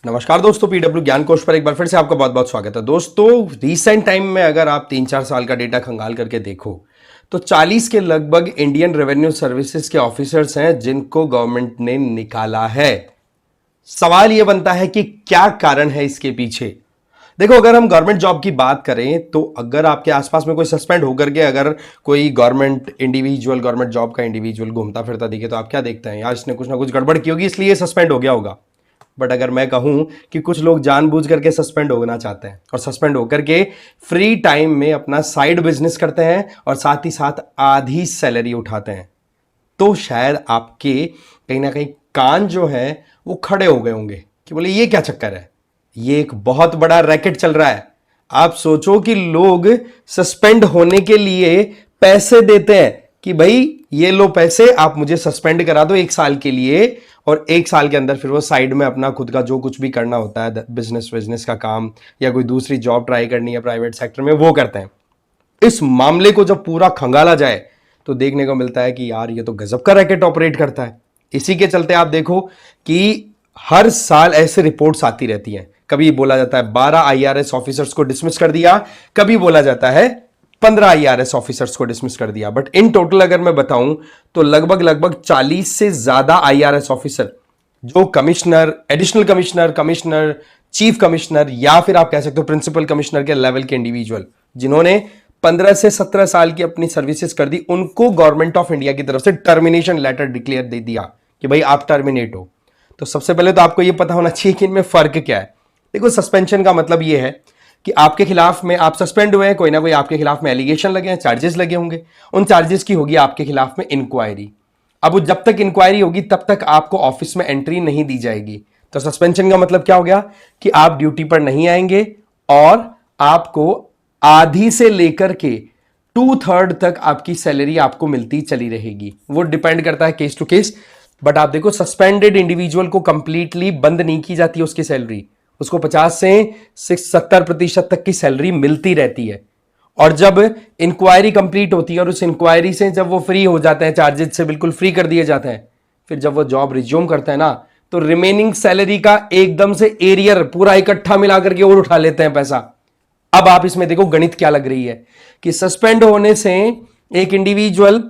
नमस्कार दोस्तों, पीडब्ल्यू ज्ञान कोश पर एक बार फिर से आपका बहुत बहुत स्वागत है। दोस्तों, रिसेंट टाइम में अगर आप 3-4 साल का डेटा खंगाल करके देखो तो 40 के लगभग इंडियन रेवेन्यू सर्विसेज के ऑफिसर्स हैं जिनको गवर्नमेंट ने निकाला है। सवाल यह बनता है कि क्या कारण है इसके पीछे। देखो, अगर हम गवर्नमेंट जॉब की बात करें तो अगर आपके आसपास में कोई सस्पेंड होकर के अगर कोई गवर्नमेंट जॉब का इंडिविजुअल घूमता फिरता दिखे तो आप क्या देखते हैं, यार इसने कुछ ना कुछ गड़बड़ की होगी इसलिए सस्पेंड हो गया होगा। बट अगर मैं कहूं कि कुछ लोग जानबूझ करके सस्पेंड होना चाहते हैं और सस्पेंड होकर के फ्री टाइम में अपना साइड बिजनेस करते हैं और साथ ही साथ आधी सैलरी उठाते हैं, तो शायद आपके कहीं ना कहीं कान जो है वो खड़े हो गए होंगे कि बोले ये क्या चक्कर है, ये एक बहुत बड़ा रैकेट चल रहा है। आप सोचो कि लोग सस्पेंड होने के लिए पैसे देते हैं कि भाई ये लो पैसे, आप मुझे सस्पेंड करा दो 1 साल के लिए, और 1 साल के अंदर फिर वो साइड में अपना खुद का जो कुछ भी करना होता है, बिजनेस का काम या कोई दूसरी जॉब ट्राई करनी है प्राइवेट सेक्टर में, वो करते हैं। इस मामले को जब पूरा खंगाला जाए तो देखने को मिलता है कि यार ये तो गजब का रैकेट ऑपरेट करता है। इसी के चलते आप देखो कि हर साल ऐसे रिपोर्ट्स आती रहती हैं। कभी बोला जाता है 12 आईआरएस ऑफिसर्स को डिसमिस कर दिया, कभी बोला जाता है 15 आईआरएस ऑफिसर्स को डिसमिस कर दिया। बट इन टोटल अगर मैं बताऊं तो लगभग 40 से ज्यादा आईआरएस ऑफिसर जो commissioner, additional commissioner, chief commissioner या फिर आप कह सकते हो प्रिंसिपल कमिश्नर के लेवल के इंडिविजुअल जिन्होंने 15 से 17 साल की अपनी सर्विसेज कर दी, उनको गवर्नमेंट ऑफ इंडिया की तरफ से टर्मिनेशन लेटर डिक्लेयर दे दिया कि भाई आप टर्मिनेट हो। तो सबसे पहले तो आपको यह पता होना चाहिए कि इनमें फर्क क्या है। देखो, सस्पेंशन का मतलब यह है कि आपके खिलाफ में आप सस्पेंड हुए हैं, कोई ना कोई आपके खिलाफ में एलिगेशन लगे हैं, चार्जेस लगे होंगे, उन चार्जेस की होगी आपके खिलाफ में इंक्वायरी। अब जब तक इंक्वायरी होगी तब तक आपको ऑफिस में एंट्री नहीं दी जाएगी। तो सस्पेंशन का मतलब क्या हो गया कि आप ड्यूटी पर नहीं आएंगे और आपको आधी से लेकर के 2/3 तक आपकी सैलरी आपको मिलती चली रहेगी। वो डिपेंड करता है केस टू केस। बट आप देखो, सस्पेंडेड इंडिविजुअल को कंप्लीटली बंद नहीं की जाती उसकी सैलरी, उसको 50 से 70% तक की सैलरी मिलती रहती है। और जब इंक्वायरी कंप्लीट होती है और उस इंक्वायरी से जब वो फ्री हो जाते हैं, चार्जेस से बिल्कुल फ्री कर दिए जाते हैं, फिर जब वो जॉब रिज्यूम करते हैं ना, तो रिमेनिंग सैलरी का एकदम से एरियर पूरा इकट्ठा मिलाकर के और उठा लेते हैं पैसा। अब आप इसमें देखो गणित क्या लग रही है कि सस्पेंड होने से एक इंडिविजुअल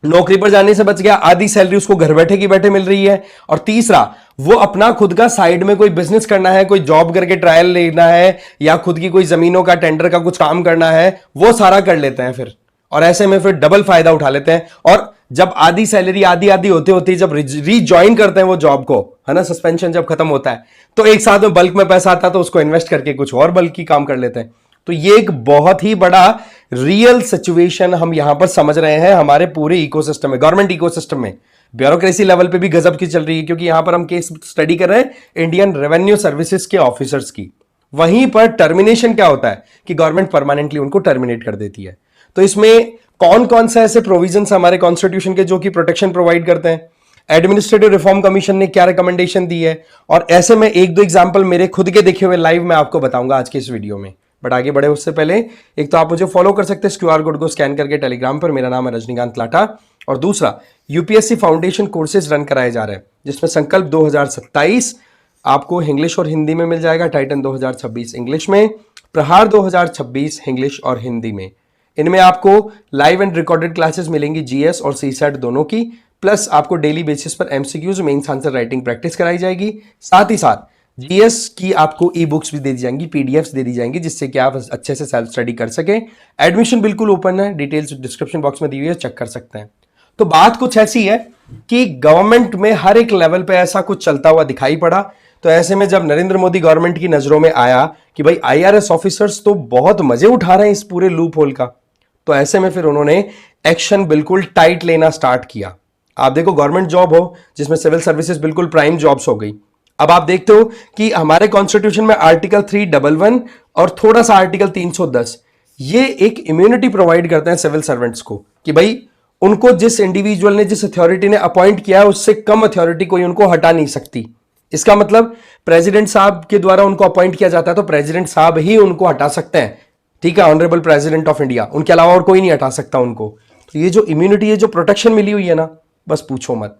नौकरी पर जाने से बच गया, आधी सैलरी उसको घर बैठे की बैठे मिल रही है, और तीसरा वो अपना खुद का साइड में कोई बिजनेस करना है, कोई जॉब करके ट्रायल लेना है या खुद की कोई जमीनों का टेंडर का कुछ काम करना है, वो सारा कर लेते हैं फिर। और ऐसे में फिर डबल फायदा उठा लेते हैं। और जब आधी सैलरी आधी आधी होते होती जब रीज्वाइन करते हैं वो जॉब को, है ना, सस्पेंशन जब खत्म होता है तो एक साथ में बल्क में पैसा आता है तो उसको इन्वेस्ट करके कुछ और बल्क की काम कर लेते हैं। तो ये एक बहुत ही बड़ा रियल सिचुएशन हम यहां पर समझ रहे हैं हमारे पूरे इकोसिस्टम में, गवर्नमेंट इकोसिस्टम में। ब्यूरोक्रेसी लेवल पे भी गजब की चल रही है, क्योंकि यहां पर हम केस स्टडी कर रहे हैं इंडियन रेवेन्यू सर्विसेज के ऑफिसर्स की। वहीं पर टर्मिनेशन क्या होता है कि गवर्नमेंट परमानेंटली उनको टर्मिनेट कर देती है। तो इसमें कौन कौन से ऐसे प्रोविजंस हमारे कॉन्स्टिट्यूशन के जो कि प्रोटेक्शन प्रोवाइड करते हैं, एडमिनिस्ट्रेटिव रिफॉर्म कमीशन ने क्या रिकमेंडेशन दी है, और ऐसे में एक दो एग्जांपल मेरे खुद के देखे हुए लाइव मैं आपको बताऊंगा आज के इस वीडियो में। बट आगे बढ़े उससे पहले एक तो आप मुझे फॉलो कर सकते हैं क्यूआर कोड को स्कैन करके टेलीग्राम पर, मेरा नाम है रजनीकांत लाठा। और दूसरा, यूपीएससी फाउंडेशन कोर्सेज रन कराए जा रहे हैं जिसमें संकल्प 2027 आपको इंग्लिश और हिंदी में मिल जाएगा, टाइटन 2026 इंग्लिश में, प्रहार 2026 इंग्लिश और हिंदी में। इनमें आपको लाइव एंड रिकॉर्डेड क्लासेस मिलेंगी जीएस और सीसैट दोनों की, प्लस आपको डेली बेसिस पर MCQs, mains answer writing practice कराई जाएगी। साथ ही साथ जीएस की आपको ई बुक्स भी दे दी जाएंगी, पीडीएफ्स दे दी जाएंगी, जिससे कि आप अच्छे से सेल्फ स्टडी कर सकें। एडमिशन बिल्कुल ओपन है, डिटेल्स डिस्क्रिप्शन बॉक्स में दी हुई है, चेक कर सकते हैं। तो बात कुछ ऐसी है कि गवर्नमेंट में हर एक लेवल पे ऐसा कुछ चलता हुआ दिखाई पड़ा। तो ऐसे में जब नरेंद्र मोदी गवर्नमेंट की नजरों में आया कि भाई आईआरएस ऑफिसर्स तो बहुत मजे उठा रहे हैं इस पूरे लूप होल का, तो ऐसे में फिर उन्होंने एक्शन बिल्कुल टाइट लेना स्टार्ट किया। आप देखो, गवर्नमेंट जॉब हो जिसमें सिविल सर्विसेज बिल्कुल प्राइम जॉब्स हो गई। अब आप देखते हो कि हमारे कॉन्स्टिट्यूशन में आर्टिकल 311 और थोड़ा सा आर्टिकल 310 ये एक इम्यूनिटी प्रोवाइड करते हैं सिविल सर्वेंट्स को कि भाई उनको जिस इंडिविजुअल ने, जिस अथॉरिटी ने अपॉइंट किया है, उससे कम अथॉरिटी कोई उनको हटा नहीं सकती। इसका मतलब प्रेसिडेंट साहब के द्वारा उनको अपॉइंट किया जाता है तो प्रेसिडेंट साहब ही उनको हटा सकते हैं, ठीक है, ऑनरेबल प्रेसिडेंट ऑफ इंडिया, उनके अलावा और कोई नहीं हटा सकता उनको। तो ये जो इम्यूनिटी, ये जो प्रोटेक्शन मिली हुई है ना, बस पूछो मत।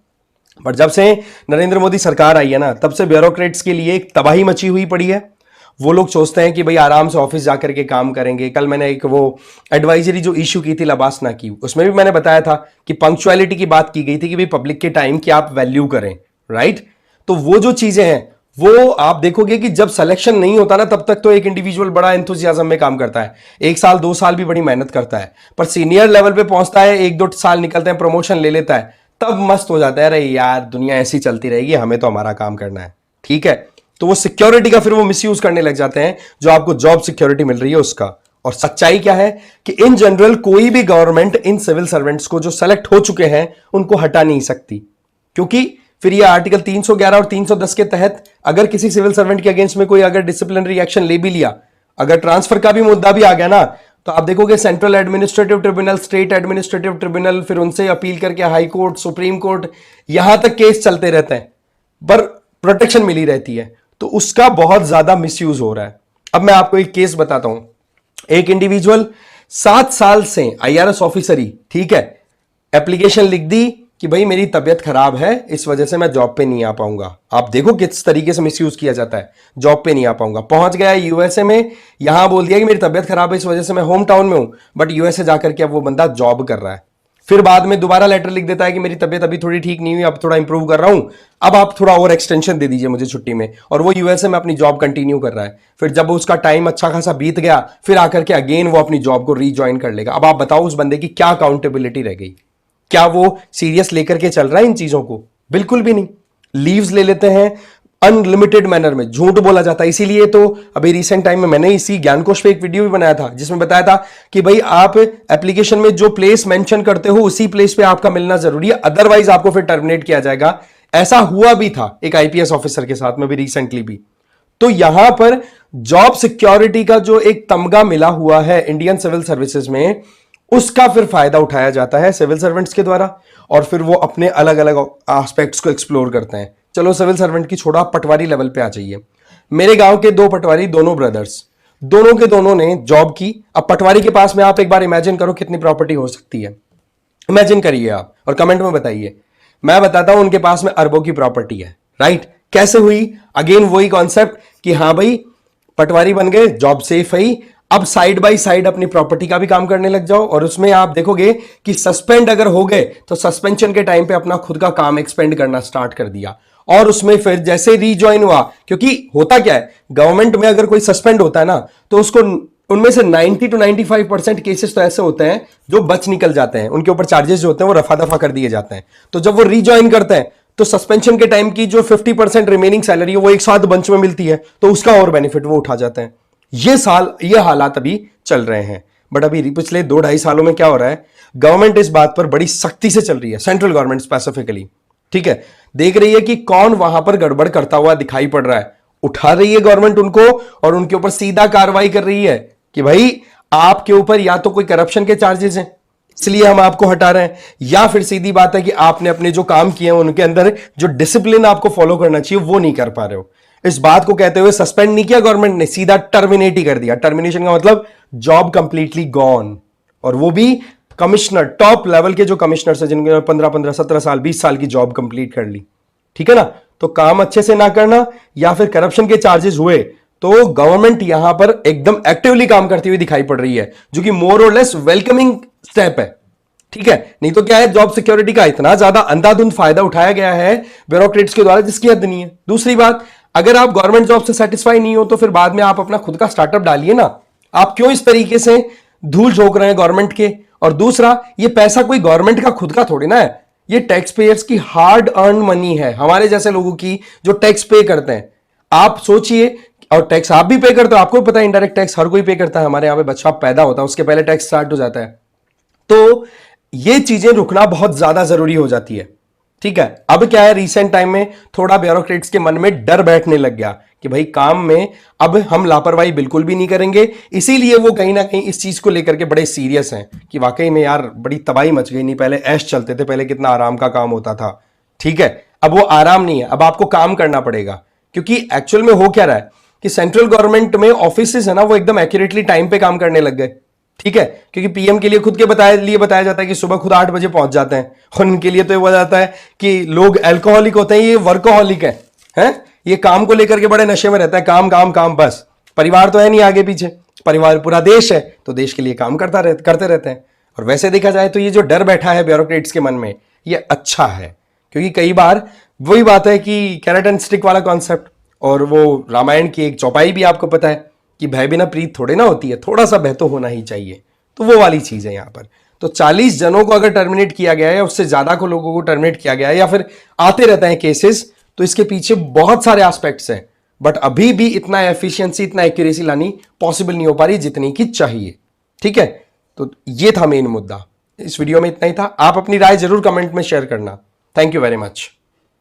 बट जब से नरेंद्र मोदी सरकार आई है ना, तब से ब्यूरोक्रेट्स के लिए एक तबाही मची हुई पड़ी है। वो लोग सोचते हैं कि भाई आराम से ऑफिस जाकर के काम करेंगे। कल मैंने एक वो एडवाइजरी जो इश्यू की थी लबासना की, उसमें भी मैंने बताया था कि पंक्चुअलिटी की बात की गई थी कि भाई पब्लिक के टाइम की आप वैल्यू करें, राइट। तो वो जो चीजें हैं वो आप देखोगे कि जब सिलेक्शन नहीं होता ना, तब तक तो एक इंडिविजुअल बड़ा एंथुजियाज्म में काम करता है, 1 साल 2 साल भी बड़ी मेहनत करता है, पर सीनियर लेवल पे पहुंचता है, 1 2 साल निकलते हैं, प्रमोशन ले लेता है, तब मस्त हो जाता है, अरे यार दुनिया ऐसी चलती रहेगी, हमें तो हमारा काम करना है, ठीक है। तो वो सिक्योरिटी का फिर वो मिसयूज करने लग जाते हैं, जो आपको जॉब सिक्योरिटी मिल रही है उसका। और सच्चाई क्या है कि इन जनरल कोई भी गवर्नमेंट इन सिविल सर्वेंट्स को जो सेलेक्ट हो चुके हैं उनको हटा नहीं सकती, क्योंकि फिर ये आर्टिकल 311 और 310 के तहत अगर किसी सिविल सर्वेंट के अगेंस्ट में कोई अगर डिसिप्लिनरी एक्शन ले भी लिया, अगर ट्रांसफर का भी मुद्दा भी आ गया ना, तो आप देखोगे central administrative tribunal, state administrative tribunal, फिर उनसे अपील करके हाई कोर्ट, सुप्रीम कोर्ट, यहां तक केस चलते रहते हैं, पर प्रोटेक्शन मिली रहती है। तो उसका बहुत ज्यादा मिसयूज हो रहा है। अब मैं आपको एक केस बताता हूं। एक इंडिविजुअल 7 साल से आईआरएस ऑफिसर ही, ठीक है, एप्लीकेशन लिख दी कि भाई मेरी तबियत खराब है, इस वजह से मैं जॉब पे नहीं आ पाऊंगा। आप देखो किस तरीके से मिसयूज किया जाता है, जॉब पे नहीं आ पाऊंगा। पहुंच गया यूएसए में, यहां बोल दिया कि मेरी तबियत खराब है, इस वजह से मैं होम टाउन में हूं, बट यूएसए जाकर के अब वो बंदा जॉब कर रहा है। फिर बाद में दोबारा लेटर लिख देता है कि मेरी तबियत अभी थोड़ी ठीक नहीं हुई, अब थोड़ा इंप्रूव कर रहा हूं, अब आप थोड़ा और एक्सटेंशन दे दीजिए मुझे छुट्टी में, और वो यूएसए में अपनी जॉब कंटिन्यू कर रहा है। फिर जब उसका टाइम अच्छा खासा बीत गया, फिर आकर के अगेन वो अपनी जॉब को रीज्वाइन कर लेगा। अब आप बताओ उस बंदे की क्या अकाउंटेबिलिटी रह गई? क्या वो सीरियस लेकर के चल रहा है इन चीजों को? बिल्कुल भी नहीं। लीव्स ले लेते हैं अनलिमिटेड मैनर में, झूठ बोला जाता है। इसीलिए तो अभी रिसेंट टाइम में मैंने इसी ज्ञानकोश पे एक वीडियो भी बनाया था, जिसमें बताया था कि भाई आप एप्लीकेशन में जो प्लेस मेंशन करते हो उसी प्लेस पे आपका मिलना जरूरी है, अदरवाइज आपको फिर टर्मिनेट किया जाएगा। ऐसा हुआ भी था एक आईपीएस ऑफिसर के साथ में भी रिसेंटली भी। तो यहां पर जॉब सिक्योरिटी का जो एक तमगा मिला हुआ है इंडियन सिविल सर्विसेज में, उसका फिर फायदा उठाया जाता है सिविल सर्वेंट्स के द्वारा, और फिर वो अपने अलग अलग एस्पेक्ट्स को एक्सप्लोर करते हैं। चलो सिविल सर्वेंट की छोड़ा, पटवारी लेवल पे आ जाइए। मेरे गांव के 2 पटवारी, दोनों ब्रदर्स, दोनों के दोनों ने जॉब की। अब पटवारी के पास में आप एक बार इमेजिन करो कितनी प्रॉपर्टी हो सकती है, इमेजिन करिए आप और कमेंट में बताइए। मैं बताता हूं उनके पास में अरबों की प्रॉपर्टी है, राइट। कैसे हुई? अगेन वही कॉन्सेप्ट कि हाँ भाई पटवारी बन गए, जॉब सेफ है, अब साइड बाय साइड अपनी प्रॉपर्टी का भी काम करने लग जाओ। और उसमें आप देखोगे कि सस्पेंड अगर हो गए तो सस्पेंशन के टाइम पे अपना खुद का काम एक्सपेंड करना स्टार्ट कर दिया। और उसमें फिर जैसे रीज्वाइन हुआ, क्योंकि होता क्या है गवर्नमेंट में अगर कोई सस्पेंड होता है ना, तो उसको उनमें से 90 to 95% केसेस तो ऐसे होते हैं जो बच निकल जाते हैं, उनके ऊपर चार्जेस जो होते हैं वो रफा दफा कर दिए जाते हैं। तो जब वो रीज्वाइन करते हैं तो सस्पेंशन के टाइम की जो 50% रिमेनिंग सैलरी है वो एक साथ बंच में मिलती है, तो उसका और बेनिफिट वो उठा जाते हैं। ये हालात अभी चल रहे हैं। बट अभी पिछले 2-2.5 सालों में क्या हो रहा है, गवर्नमेंट इस बात पर बड़ी सख्ती से चल रही है, सेंट्रल गवर्नमेंट स्पेसिफिकली, ठीक है। देख रही है कि कौन वहां पर गड़बड़ करता हुआ दिखाई पड़ रहा है, उठा रही है गवर्नमेंट उनको और उनके ऊपर सीधा कार्रवाई कर रही है कि भाई आपके ऊपर या तो कोई करप्शन के चार्जेस हैं इसलिए हम आपको हटा रहे हैं, या फिर सीधी बात है कि आपने अपने जो काम किए हैं उनके अंदर जो डिसिप्लिन आपको फॉलो करना चाहिए वो नहीं कर पा रहे हो। इस बात को कहते हुए सस्पेंड नहीं किया गवर्नमेंट ने, सीधा टर्मिनेट ही कर दिया। टर्मिनेशन का मतलब जॉब कंप्लीटली गॉन, और वो भी कमिश्नर, टॉप लेवल के जो कमिश्नर है जिनके 15-15, 17 साल, 20 साल की जॉब कंप्लीट कर ली, ठीक है ना। तो काम अच्छे से ना करना या फिर करप्शन के चार्जेस हुए तो गवर्नमेंट यहां पर एकदम एक्टिवली काम करती हुई दिखाई पड़ रही है, जो कि मोर और लेस वेलकमिंग स्टेप है, ठीक है। नहीं तो क्या है, जॉब सिक्योरिटी का इतना ज्यादा अंधाधुंध फायदा उठाया गया है ब्यूरोक्रेट्स के द्वारा जिसकी हद नहीं है। दूसरी बात, अगर आप गवर्नमेंट जॉब से सेटिस्फाई नहीं हो तो फिर बाद में आप अपना खुद का स्टार्टअप डालिए ना। आप क्यों इस तरीके से धूल झोंक रहे हैं गवर्नमेंट के? और दूसरा, ये पैसा कोई गवर्नमेंट का खुद का थोड़ी ना है, ये टैक्स पेयर्स की हार्ड अर्न मनी है, हमारे जैसे लोगों की जो टैक्स पे करते हैं। आप सोचिए, और टैक्स आप भी पे करते हो, आपको भी पता है इंडायरेक्ट टैक्स हर कोई पे करता है। हमारे यहां पे बच्चा पैदा होता है उसके पहले टैक्स स्टार्ट हो जाता है। तो ये चीजें रुकना बहुत ज्यादा जरूरी हो जाती है, ठीक है। अब क्या है, रिसेंट टाइम में थोड़ा ब्यूरोक्रेट्स के मन में डर बैठने लग गया कि भाई काम में अब हम लापरवाही बिल्कुल भी नहीं करेंगे। इसीलिए वो कहीं ना कहीं इस चीज को लेकर के बड़े सीरियस हैं कि वाकई में यार बड़ी तबाही मच गई। नहीं पहले ऐश चलते थे, पहले कितना आराम का काम होता था, ठीक है। अब वो आराम नहीं है, अब आपको काम करना पड़ेगा। क्योंकि एक्चुअल में हो क्या रहा है कि सेंट्रल गवर्नमेंट में ऑफिस है ना, वो एकदम एक्यूरेटली टाइम पे काम करने लग गए, ठीक है, क्योंकि पीएम के लिए खुद के बताया जाता है कि सुबह खुद 8 बजे पहुंच जाते हैं, और उनके लिए तो ये बोला जाता है कि लोग अल्कोहलिक होते हैं, ये वर्कोहलिक हैं? ये काम को लेकर के बड़े नशे में रहता है, काम काम काम, बस परिवार तो है नहीं आगे पीछे, परिवार पूरा देश है, तो देश के लिए काम करते रहते हैं। और वैसे देखा जाए तो ये जो डर बैठा है ब्यूरोक्रेट्स के मन में, ये अच्छा है, क्योंकि कई बार वही बात है कि कैरेट एंड स्टिक वाला कॉन्सेप्ट, और वो रामायण की एक चौपाई भी आपको पता है कि भय बिना प्रीत थोड़े ना होती है, थोड़ा सा भय तो होना ही चाहिए, तो वो वाली चीज है यहाँ पर। तो 40 जनों को अगर टर्मिनेट किया गया है या उससे ज्यादा को लोगों को टर्मिनेट किया गया है, या फिर आते रहते हैं केसेस, तो इसके पीछे बहुत सारे एस्पेक्ट्स हैं, बट अभी भी इतना एफिशिएंसी, इतना एक्यूरेसी लानी पॉसिबल नहीं हो पा रही जितनी की चाहिए। ठीक है, तो ये था मेन मुद्दा। इस वीडियो में इतना ही था। आप अपनी राय जरूर कमेंट में शेयर करना। Thank you very much.